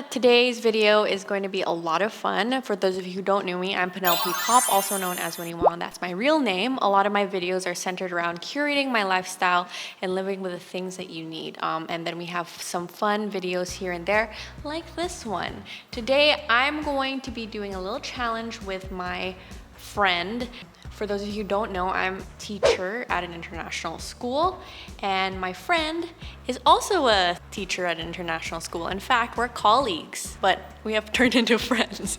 Today's video is going to be a lot of fun. For those of you who don't know me, I'm Penelope Pop, also known as Winnie Wong. That's my real name. A lot of my videos are centered around curating my lifestyle and living with the things that you need. And then we have some fun videos here and there, like this one. Today, I'm going to be doing a little challenge with my friend. For those of you who don't know, I'm a teacher at an international school, and my friend is also a teacher at an international school. In fact, we're colleagues, but we have turned into friends.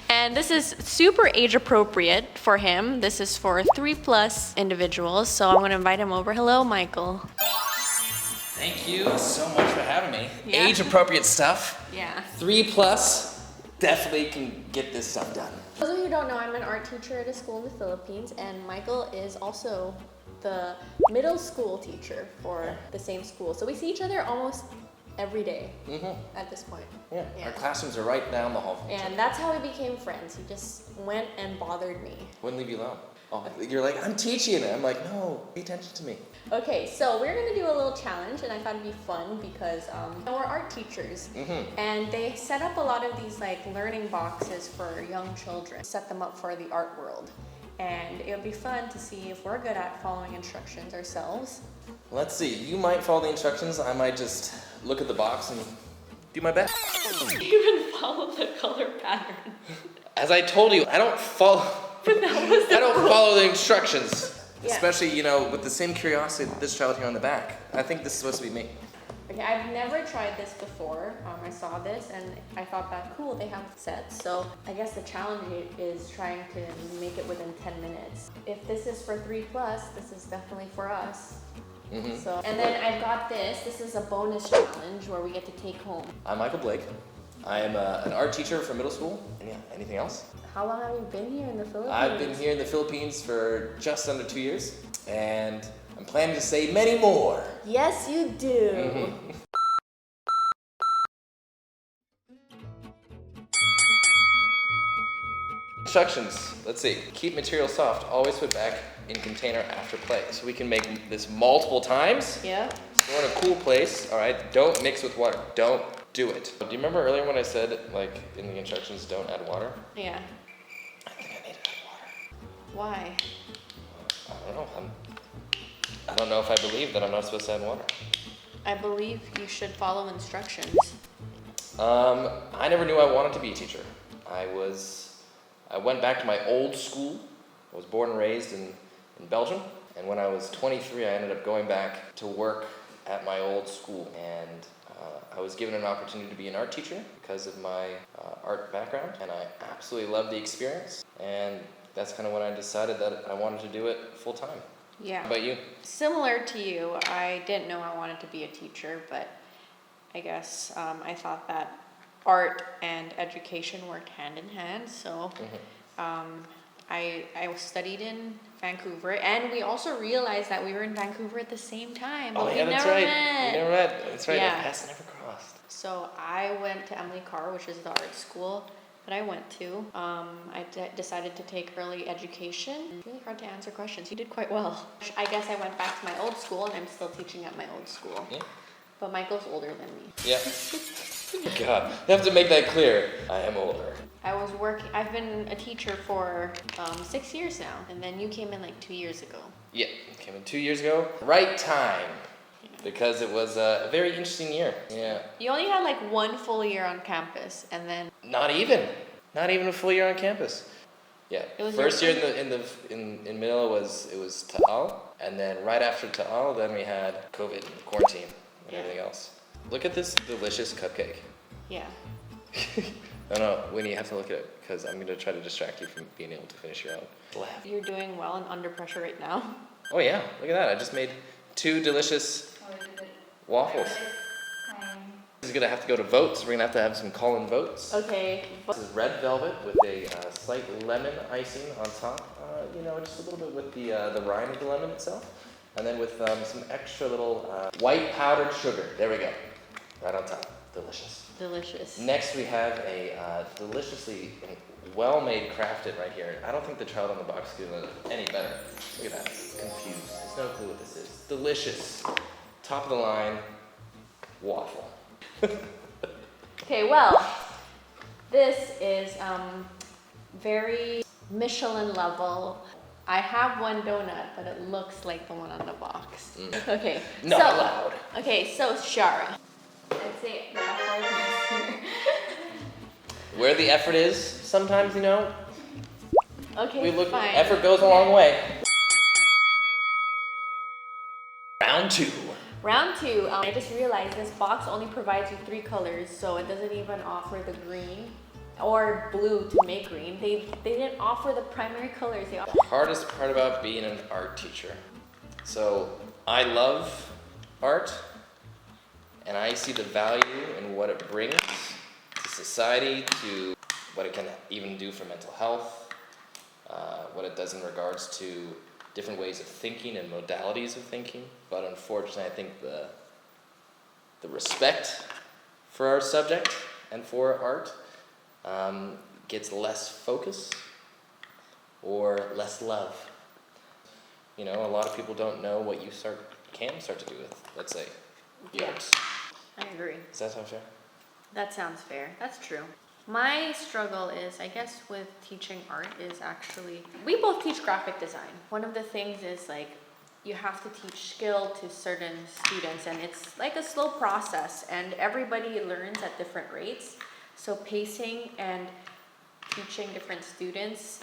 And this is super age appropriate for him. This is for 3+ individuals, so I'm gonna invite him over. Hello, Michael. Thank you so much for having me. Yeah. Age appropriate stuff. Yeah. 3+, definitely can get this stuff done. For those of you who don't know, I'm an art teacher at a school in the Philippines, and Michael is also the middle school teacher for the same school. So we see each other almost every day at this point. Yeah. Our classrooms are right down the hall from each other. And that's how we became friends. He just went and bothered me. Wouldn't leave you alone. Oh, you're like, I'm teaching it. I'm like, no, pay attention to me. Okay, so we're gonna do a little challenge, and I thought it'd be fun because we're art teachers, and they set up a lot of these like learning boxes for young children, set them up for the art world, and it would be fun to see if we're good at following instructions ourselves. Let's see. You might follow the instructions. I might just look at the box and do my best. You even follow the color pattern. As I told you, I don't follow. But that was I don't follow the instructions. Yeah. Especially, you know, with the same curiosity that this child here on the back. I think this is supposed to be me. Okay, I've never tried this before. I saw this and I thought that cool, they have sets. So I guess the challenge is trying to make it within 10 minutes. If this is for 3+, this is definitely for us. So, and then I've got this. This is a bonus challenge where we get to take home. I'm Michael Blake. I am an art teacher for middle school. And yeah, anything else? How long have you been here in the Philippines? I've been here in the Philippines for just under 2 years, and I'm planning to stay many more. Yes, you do. Instructions, let's see. Keep material soft, always put back in container after play. So we can make this multiple times. Yeah. So we're in a cool place, all right? Don't mix with water, don't do it. Do you remember earlier when I said, like, in the instructions, don't add water? Yeah. I think I need to add water. Why? I don't know. I don't know if I believe that I'm not supposed to add water. I believe you should follow instructions. I never knew I wanted to be a teacher. I went back to my old school. I was born and raised in Belgium. And when I was 23, I ended up going back to work at my old school. And I was given an opportunity to be an art teacher because of my art background. And I absolutely loved the experience. And that's kind of when I decided that I wanted to do it full time. Yeah. How about you? Similar to you, I didn't know I wanted to be a teacher, but I guess I thought that art and education worked hand in hand. So I studied in Vancouver, and we also realized that we were in Vancouver at the same time. Oh, but yeah, we that's never right. met. We never met. That's right. Yeah. Our paths never crossed. So I went to Emily Carr, which is the art school that I went to. I decided to take early education. It's really hard to answer questions. You did quite well. I guess I went back to my old school, and I'm still teaching at my old school. Yeah. But Michael's older than me. Yeah. God, you have to make that clear. I am older. I've been a teacher for 6 years now, and then you came in like 2 years ago. Yeah, came in 2 years ago. Right time. Because it was a very interesting year. Yeah. You only had like 1 full year on campus, and then Not even a full year on campus. Yeah. It was First your year in Manila was Taal, and then right after Taal, then we had COVID and quarantine and everything else. Look at this delicious cupcake. yeah. No, Winnie, you have to look at it because I'm going to try to distract you from being able to finish your own. You're doing well and under pressure right now. Oh yeah, look at that. I just made 2 delicious waffles. This is going to have to go to votes. We're going to have some call-in votes. Okay. This is red velvet with a slight lemon icing on top. You know, just a little bit with the rind of the lemon itself. And then with some extra little white powdered sugar. There we go. Right on top. Delicious. Delicious. Next we have a deliciously well-made crafted right here. I don't think the child on the box is doing it any better. Look at that. Confused. There's no clue what this is. Delicious. Top of the line waffle. Okay, well, this is very Michelin level. I have one donut, but it looks like the one on the box. Okay, Not so, allowed. okay, so Shara. I'd say the effort is here. Where the effort is, sometimes, you know, Okay, fine. effort goes a long way. Round 2. Round 2, I just realized this box only provides you 3 colors, so it doesn't even offer the green or blue to make green. They didn't offer the primary colors. The hardest part about being an art teacher. So I love art, and I see the value in what it brings to society, to what it can even do for mental health, what it does in regards to different ways of thinking and modalities of thinking. But unfortunately, I think the respect for our subject and for art gets less focus or less love. You know, a lot of people don't know what you can start to do with, let's say, the arts. I agree. Does that sound fair? That sounds fair. That's true. My struggle is, I guess, with teaching art is actually, we both teach graphic design. One of the things is like, you have to teach skill to certain students, and it's like a slow process, and everybody learns at different rates. So pacing and teaching different students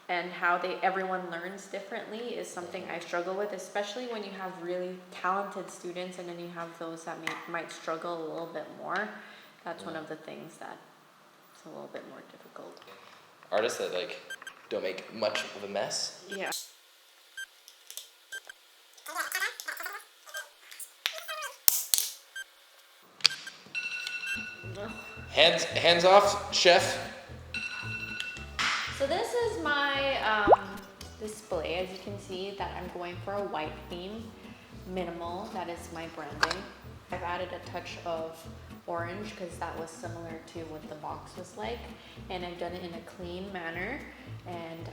and how everyone learns differently is something I struggle with, especially when you have really talented students and then you have those that might struggle a little bit more. That's one of the things that it's a little bit more difficult. Artists that like don't make much of a mess. Yeah. Hands off, chef. So this is my display. As you can see that I'm going for a white theme, minimal, that is my branding. I've added a touch of orange because that was similar to what the box was like, and I've done it in a clean manner, and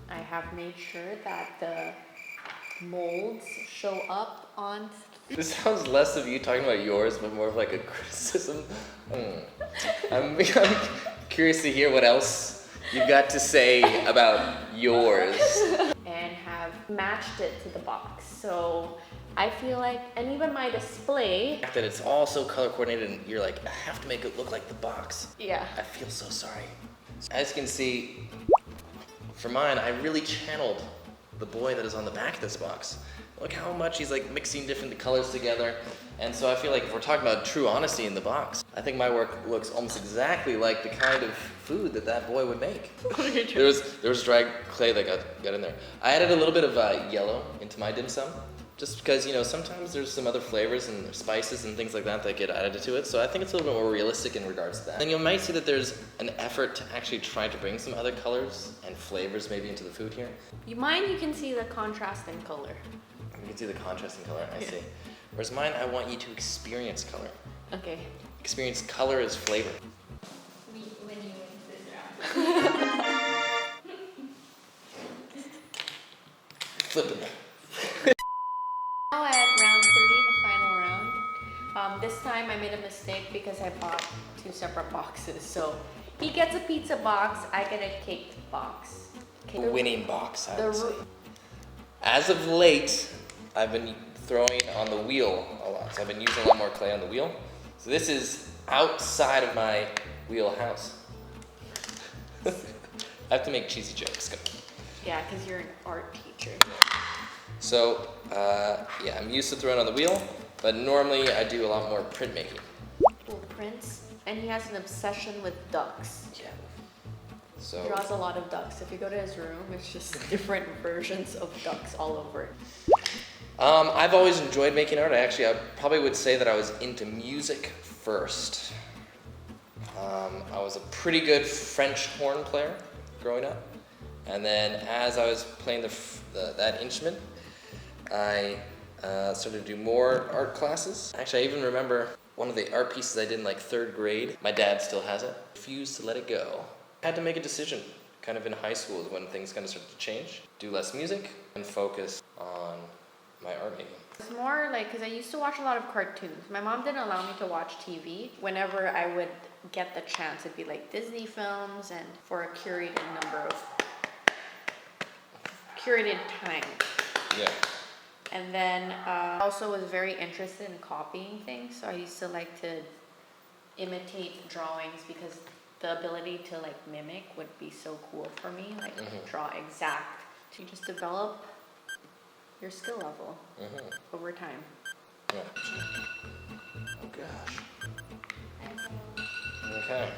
I have made sure that the molds show up on. This sounds less of you talking about yours, but more of like a criticism. I'm curious to hear what else you've got to say about yours. And have matched it to the box. So I feel like, and even my display. That it's all so color coordinated and you're like, I have to make it look like the box. Yeah. I feel so sorry. As you can see, for mine, I really channeled the boy that is on the back of this box. Look how much he's like mixing different colors together. And so I feel like if we're talking about true honesty in the box, I think my work looks almost exactly like the kind of food that boy would make. There was dried clay that got in there. I added a little bit of yellow into my dim sum, just because, you know, sometimes there's some other flavors and spices and things like that get added to it. So I think it's a little bit more realistic in regards to that. And you might see that there's an effort to actually try to bring some other colors and flavors maybe into the food here. You can see the contrast in color. You can see the contrast in color, I see. Whereas mine, I want you to experience color. Okay. Experience color as flavor. WINNIE WONG this round. Flipping. Now at round 3, the final round. This time I made a mistake because I bought 2 separate boxes. So he gets a pizza box, I get a cake box. The winning box, I would say. The As of late, I've been throwing on the wheel a lot. So I've been using a lot more clay on the wheel. So this is outside of my wheelhouse. I have to make cheesy jokes. Go. Yeah, because you're an art teacher. So, yeah, I'm used to throwing on the wheel, but normally I do a lot more printmaking. Cool prints. And he has an obsession with ducks. Yeah. He So, draws a lot of ducks. If you go to his room, it's just different versions of ducks all over it. I've always enjoyed making art. I probably would say that I was into music first. I was a pretty good French horn player growing up. And then as I was playing that instrument, I started to do more art classes. Actually, I even remember one of the art pieces I did in like 3rd grade. My dad still has it. Refused to let it go. I had to make a decision kind of in high school when things kind of started to change. Do less music and focus on my art making. It's more like, because I used to watch a lot of cartoons. My mom didn't allow me to watch TV. Whenever I would get the chance, it'd be like Disney films and for a curated number of curated time. Yeah. And then I also was very interested in copying things, so I used to like to imitate drawings because the ability to like mimic would be so cool for me, like draw exact, to just develop your skill level over time. Yeah. Oh gosh. Okay.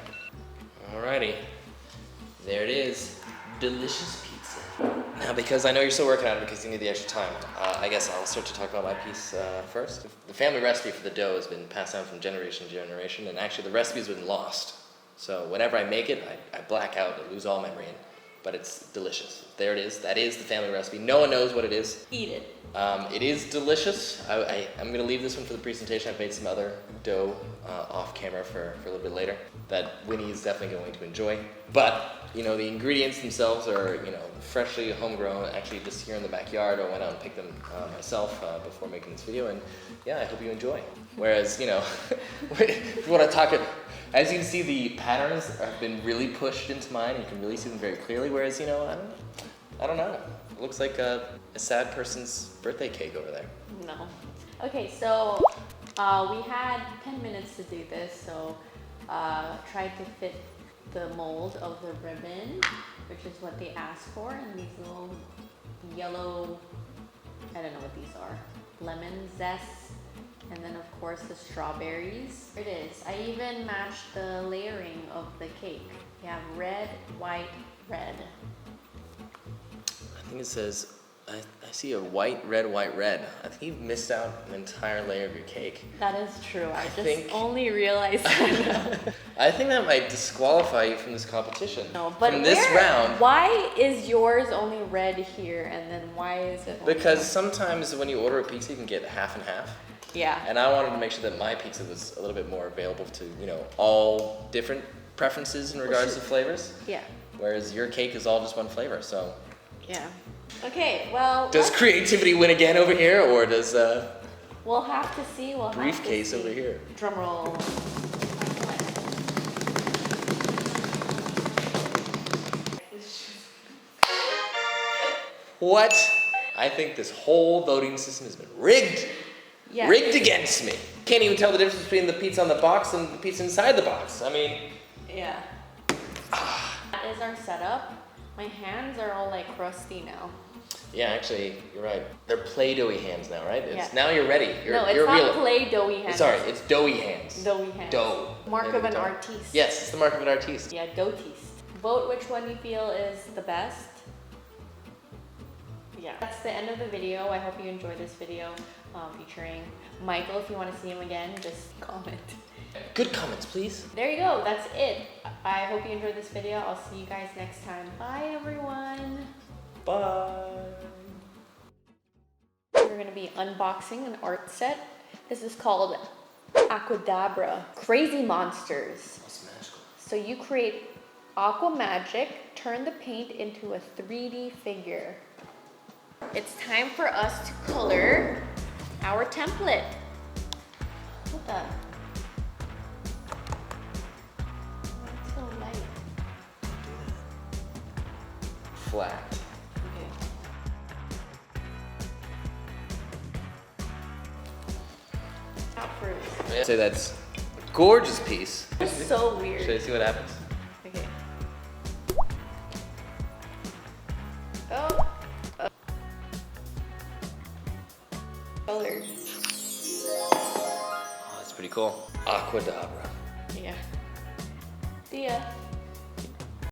Alrighty. There it is. Delicious pizza. Now, because I know you're still working on it because you need the extra time, I guess I'll start to talk about my piece first. The family recipe for the dough has been passed down from generation to generation, and actually the recipe's been lost. So whenever I make it, I black out, I lose all memory, but it's delicious. There it is. That is the family recipe. No one knows what it is. Eat it. It is delicious. I'm going to leave this one for the presentation. I've made some other dough off camera for a little bit later that Winnie is definitely going to enjoy. But, you know, the ingredients themselves are, you know, freshly homegrown. Actually, just here in the backyard, I went out and picked them myself before making this video. And yeah, I hope you enjoy. Whereas, you know, if you want to talk, as you can see, the patterns have been really pushed into mine. You can really see them very clearly. Whereas, you know, I don't know. It looks like a sad person's birthday cake over there. No. Okay, so we had 10 minutes to do this, so tried to fit the mold of the ribbon, which is what they asked for, and these little yellow, I don't know what these are, lemon zest, and then of course the strawberries. There it is. I even matched the layering of the cake. You have red, white, red. I think it says, I see a white, red. I think you've missed out an entire layer of your cake. That is true. I just think- only realized that. I think that might disqualify you from this competition. No, but from this round. Why is yours only red here, and then why is it only Because red? sometimes when you order a pizza, you can get half and half. Yeah. And I wanted to make sure that my pizza was a little bit more available to, you know, all different preferences in regards to flavors. Yeah. Whereas your cake is all just one flavor, so. Yeah. Okay, well. Does creativity win again over here, or does We'll have to see. We'll briefcase have to see. over here? Drum roll. What? I think this whole voting system has been rigged. Yeah. Rigged against me. Can't even tell the difference between the pizza on the box and the pizza inside the box. I mean. Yeah. That is our setup. My hands are all like crusty now. Yeah, actually, you're right. They're Play-Doh-y hands now, right? Yeah. Now you're ready. No, it's you're not real. Play-Doh-y hands. Sorry, it's doughy hands. Doughy hands. Dough. Mark Maybe of an dough. artiste. Yes, it's the mark of an artiste. Yeah, doughtiste. Vote which one you feel is the best. Yeah. That's the end of the video. I hope you enjoyed this video featuring Michael. If you want to see him again, just comment. Good comments, please. There you go. That's it. I hope you enjoyed this video. I'll see you guys next time. Bye, everyone. Bye. We're going to be unboxing an art set. This is called Aquadabra. Crazy Monsters. That's magical. So you create aqua magic, turn the paint into a 3D figure. It's time for us to color our template. What the? It's so light. Flat. Not first. I'd say that's a gorgeous piece. It's so Should I weird. see what happens? Okay. Oh. Colors. Oh, that's pretty cool. Aquadabra. Yeah. See ya.